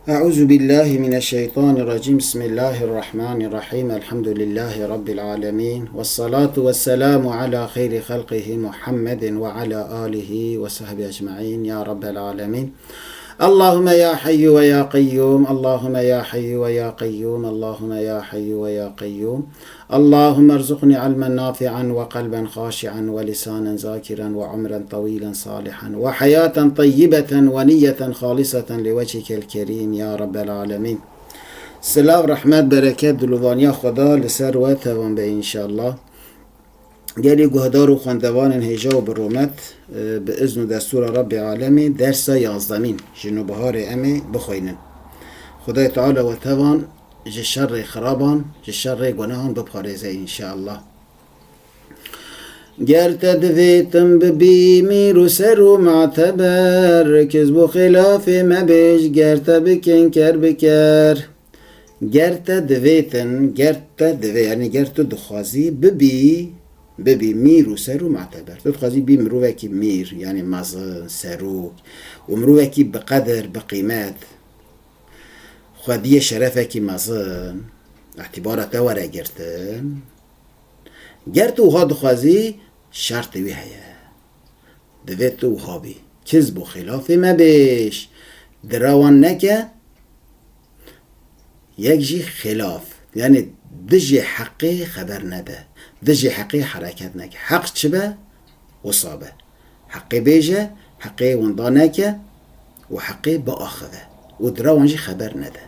أعوذ بالله من الشيطان الرجيم. بسم الله الرحمن الرحيم. الحمد لله رب العالمين، والصلاة والسلام على خير خلقه محمد وعلى آله وصحبه أجمعين يا رب العالمين. اللهم يا حي ويا قيوم، اللهم يا حي ويا قيوم، اللهم يا حي ويا قيوم. اللهم ارزقني علما نافعا وقلبا خاشعا ولسانا ذاكرا وعمرا طويلا صالحا وحياة طيبة ونية خالصة لوجهك الكريم يا رب العالمين. سلام رحمت برکت دلوانیا خدا لسر و توان به انشاءالله. گلی گهدار و خواندوان هجا و برومت به اذن و دستور رب العالمین درس 11 جنو بهار امی بخوینن. خدای تعالی و توان جشر خرابان جشر گناهان بپارزه انشاءالله. گر تدویتم ببی میرو سر و معتبر، کذب خلاف مبیش گر تبکن کر بکر. گر تدویتن گر تدوی یعنی گر تو دخوازی ببی میر و سرو معتبر. تو تخوازی بی مروکی میر یعنی مزن سروک و مروکی بقدر بقیمت خودی شرفکی مزن اعتبارت وره گرتن. گر تو ها دخوازی شرط وی هیا دوید تو ها بی کذب و خلاف مبیش دراوان نکه یک جی خلاف یعنی دجی حقی خبر نده، دجی حقی حرکت نکه. حق چه به؟ وصابه حقی بیجه حقی وندا نکه و حقی با آخوه و دراوانجی خبر نده.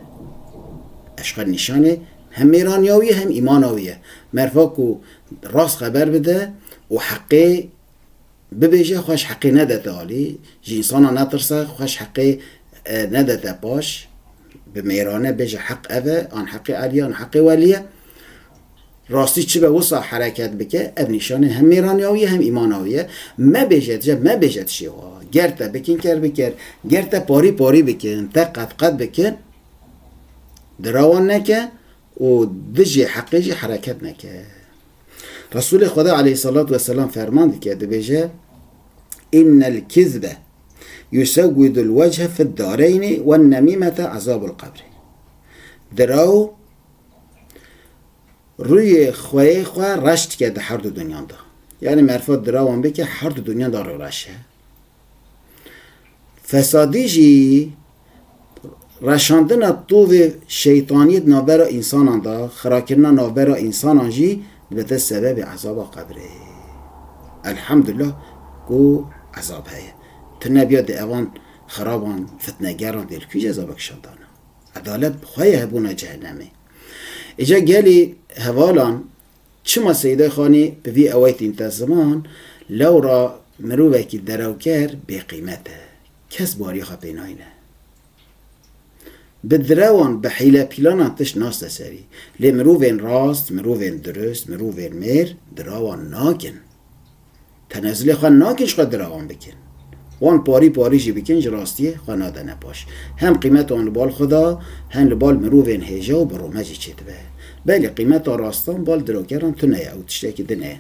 اشغال نشانه هم میرانیاویه هم ایماناویه. مرفاکو راست خبر بده و حقی ببیجه خوش حقی نده تالی جینسانا نترسه خوش حقی نده تپاش به میرانه بیجه حق اوه آن حقی علیه آن حقی ولیه. راستی چه به وصا حرکت بکه اب نشانه هم میرانیاویه هم ایماناویه. ما بیجت شیوا گرتا بکن کر بکر گرتا پاری بکن تا قد بکن دراوان نکه و دجی حقی جی حرکت نکه. رسول خدا علیه الصلاة والسلام فرمانده که بیجه ان الكذب يسود الوجه في الدارين والنميمة عذاب القبر. دراو روی خواه رشت که ده هر دو دنیا دا یعنی مرفاد دراوان بکه هر دو دنیا دا رو رشه. فسادی جی رشاندن طوف شیطانیت نابرا انسانان دا خراکرنا نابرا انسانان جی بده سبب عذاب قبره. الحمدلله کو عذاب هایه تنبیاد اوان خرابان فتنگران دیل کجا عذاب کشاندانا عدالت بخواه هبونا جهنمه. ایجا گلی هوالان چما سیده خانی به وی اویت انت زمان لورا مروبه که دراو کر بی قیمته کس باری خواه بیناینه بدراوان به حیله پیلان تش ناست سری لی مروبین راست مروبین درست مروبین میر دراوان ناکن تنزلی خواه ناکنش خواه دراوان بکن وان پاری جی بکن جراستیه خواه ناده نپاش هم قیمت آن لبال خدا هم لبال مروبین هیجا و برومجی چید به بله قیمت راستان بال دروکران تو نه او تشتکی دنه.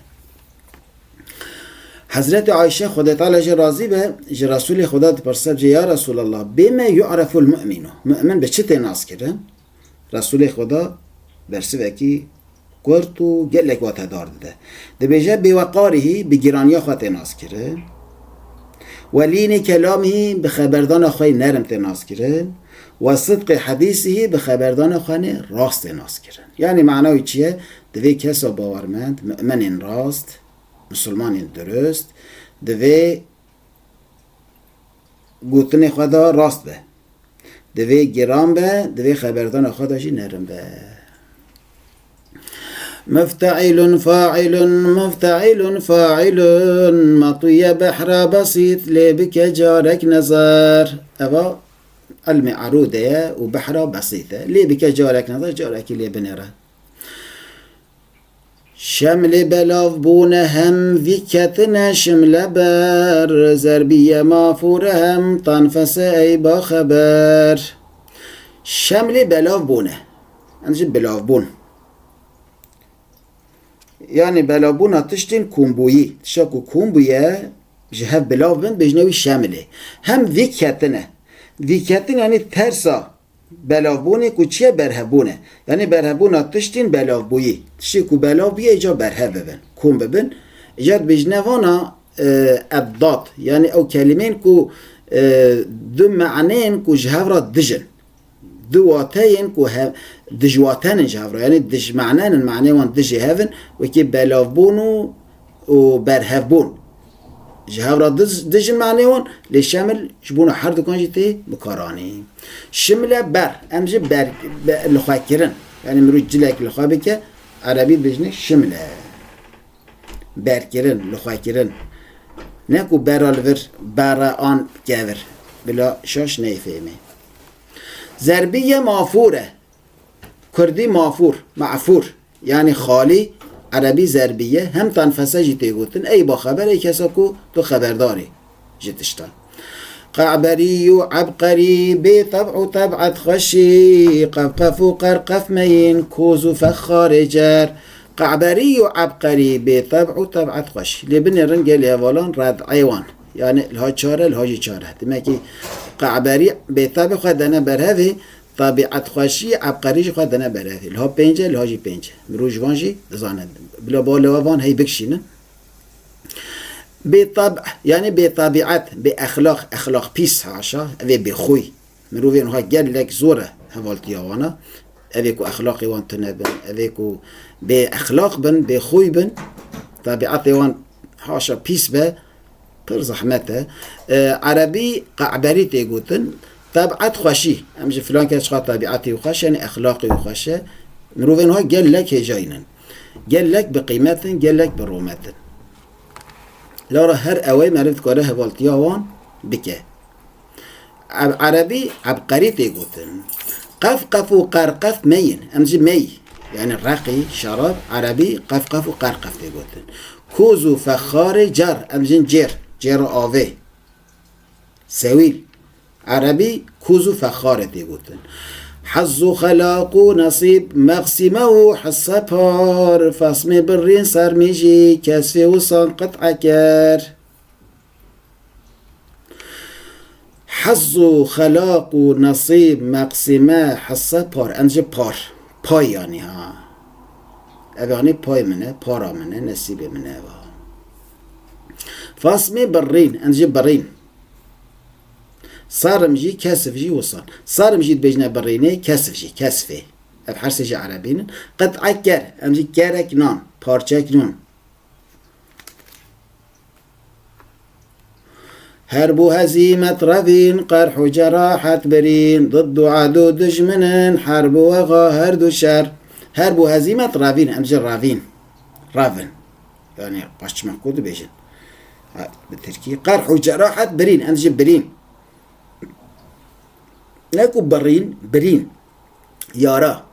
حضرت عایشه خدا تعالی جه راضی به جه رسول خدا پرسد جه یا رسول الله بما یعرف المؤمن مؤمن به چه تناس کرن؟ رسول خدا برسی وکی کرد و گلک وات دار ده ده بیجه بوقاره بگیرانیا خواه تناس کرن ولین کلامه بخبردان خواه نرم تناس کرن و صدق حدیثه به خبردان خانه راست ناس کرن. یعنی معنای چیه؟ دوی کسا باورمند مؤمن راست مسلمان درست دوی گوتن خدا راست به دوی گرام به دوی خبردان خدا جی نرم به. مفتعل فاعل مطوی بحر بسيط لبك جارك نظر. اوا علم عروده و بحر بسيطه لي بك جارك نظر جارك لي بنره. شمل بلاف بون هم ویکتن شمل بر زربیه مافور هم تنفس ای با خبر. شمل بلاف بونه انجا بلاف بون یعنی بلاف بون تشتین کمبویی تشاکو کمبویه جهف بلاف بند بجنوی شمله هم ویکتنه ویکتن یعنی ترسا بلاوبونه کو چیه برهبونه یعنی برهبونه تشتین بلاوبویی تشتی کو بلاوبیه ایجا برهب ببن کون ببن ایجاد بجنوانا ابداد یعنی او کلمین کو دو معنین کو جهورا دجن دو واتین کو دجواتن جهورا یعنی دج معنان المعنی وان دجی هفن وکی بلاوبونو و برهبون جهورا دجن معنی وان لشامل شبونا هر دو کانجی تی بکارانی شمله بر امجه بر لخواه کرن یعنی مروج جلک لخواه بکه عربی بجنه شمله بر کرن لخواه کرن نکو برال ور برا آن گور بلا شاش نیفهمه ضربیه مافوره کردی مافور معفور یعنی خالی عربی ضربیه هم تنفسه جیته گوتن ای با خبر ای کسا کو تو خبرداری جتشتان قعبری و عبقری بی طبع و طبعت خشی قفقف و قرقف مین کوز و فخار جر قعبری و عبقری بی طبع و طبعت خشی لبن رنگ لیوالان رد عیوان یعنی الها چاره الهاجی چاره دمکی قعبری بی طبع خود دنه برهوی طبیعت خوشی عبقریش خود دنه برهوی الها پنجه الهاجی پنجه مروجوانجی دزاند بلا بالوان هی بکشینه بطبع يعني بطبيعت بأخلاق أخلاق بيس هاشا أبي بخوي مروفين ها قال لك زورة هفالتيا وانا أبيكو أخلاقي وان تنبن أبيكو بأخلاق بن بخوي بن طبيعت وان هاشا بيس با پر زحمته عربي قعبري تيقوتن طبيعت خوشي أمجي فلان كاتشخا طبيعتي وخش يعني أخلاقي وخش مروفين ها قال لك هجاينن قال لك بقيمتن قال لك برومتن لارا هر اوی مرد کاره هوالتیا وان بکه عربی عبقری تیگوتن قف قف و قرقف مین امجی می یعنی رقی شراب عربی قف قف و قرقف تیگوتن کوز و فخار جر امجین جر آوه سویل عربی کوز و فخار تیگوتن حظ و خلاق و نصیب مقسمه و حصه پار فصم برین سر میجی کسفه و سان قطع کر حظ و خلاق و نصیب مقسمه حصه پار انجا پار پای یعنی ها اوانی پای منه پارا منه نصیب منه فصم برین انجا برین صارم جي كسف جي وصل صارم جي بجنا بريني كسف جي كسفه بحرس جي عربين قد عكر ام جي كارك نون بارچك نون هربو هزيمة رفين قرح جراحة برين ضد عدو دجمنن حرب وغا هردو شر هربو هزيمة رفين ام جي رافن يعني باش مكود بيجن بالتركي قرح جراحة برين ام جي برين نكو برين يارا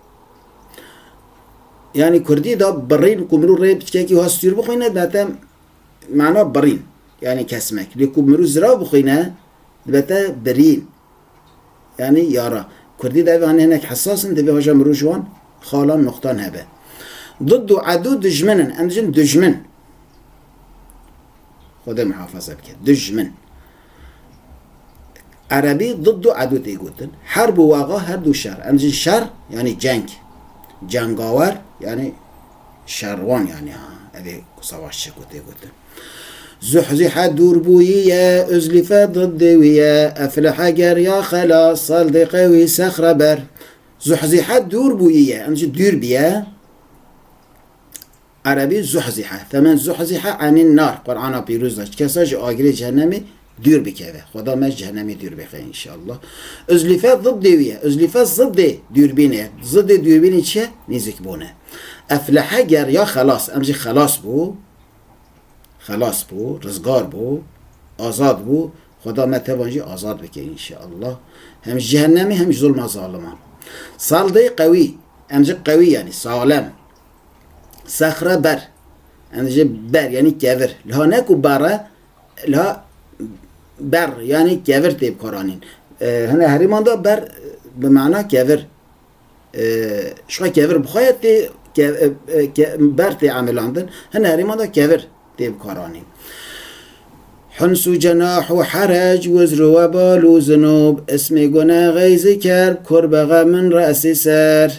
يعني كردي دا برين كمرو ريب تكاكي وهاستير بخوينة داتا معناه برين يعني كسمك لكو مرو زرا بخوينة داتا برين يعني يارا كردي دا هناك حساس دبي هجا مرو جوان خالان نقطان هبه ضد عدو دجمنن امجن دجمن خدا محافظة بك دجمن عربي ضد عدو تيقولن حرب واغا هردو شر امجن شر يعني جنگاور يعني شروان يعني ابي سواش شكو تيقولن زحزح دوربوية ازلفة ضدوية افلح قريا خلاص صلدقوي سخر بر زحزح دوربوية امجن دوربية عربي زحزحة ثمن زحزحة عن النار قرآن بيروز كساج آجري جهنمي دور بكذا خدا ما جهنمي دور بخير إن شاء الله أزلفات ضدوية أزلفات ضد دوربينه ضد دوربينه چه نزك بونه أفلحة جر يا خلاص أمجي خلاص بو رزقار بو آزاد بو خدا ما تبانجي آزاد بكي إن شاء الله هم جهنمي هم ظلم ظالمان صالدي قوي أمجي قوي يعني سالم صخرة بر أمجي بر يعني كافر لها ناكو بارا لها بر يعني كافر تيب قرانين هنا هريمان دا بر بمعنى كافر شو كافر بخايت بر تي عملاندن هنا هريمان دا كافر تيب قرانين حنس و جناح و حرج وزر و بال و ذنوب اسم گناه غیز کرب کرب غم رأس سر.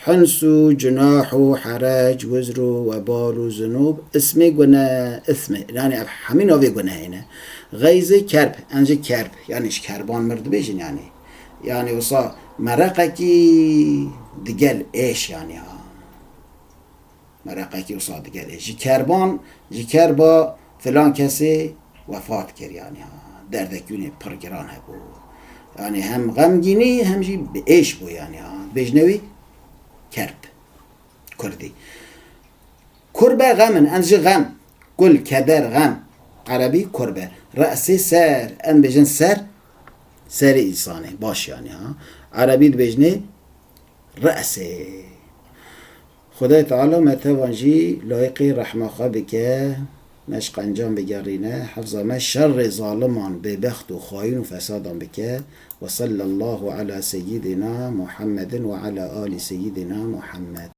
حنس و جناح و حرج وزر و بال و ذنوب اسم گناه اسم يعني همین آوی گناه اینه. غیز کرب انجا کرب یعنی کربان مرد بیشن يعني وصا مرقه کی دگل ایش يعني ها مرقه کی وصا دگل ایش کربان جکر با فلان کسی وفات کرد يعني ها دردکونی پرگران هبو يعني هم غمگینی هم جی به ایش بو يعني ها بجنوی کرب کردی. کربه غمن انجا غم کل کدر غم عربی کربه. رأس سر ان بجن سر سر انسانه باش يعني ها عربی بجنه رأس. خدای تعالی متوانجی لایقی رحمه خواه بکه مشق انجام بگرینه حفظ ما شر ظالمان به بخت و خاین و فسادان بکه. و صلی الله علی سیدنا محمد و علی آل سیدنا محمد.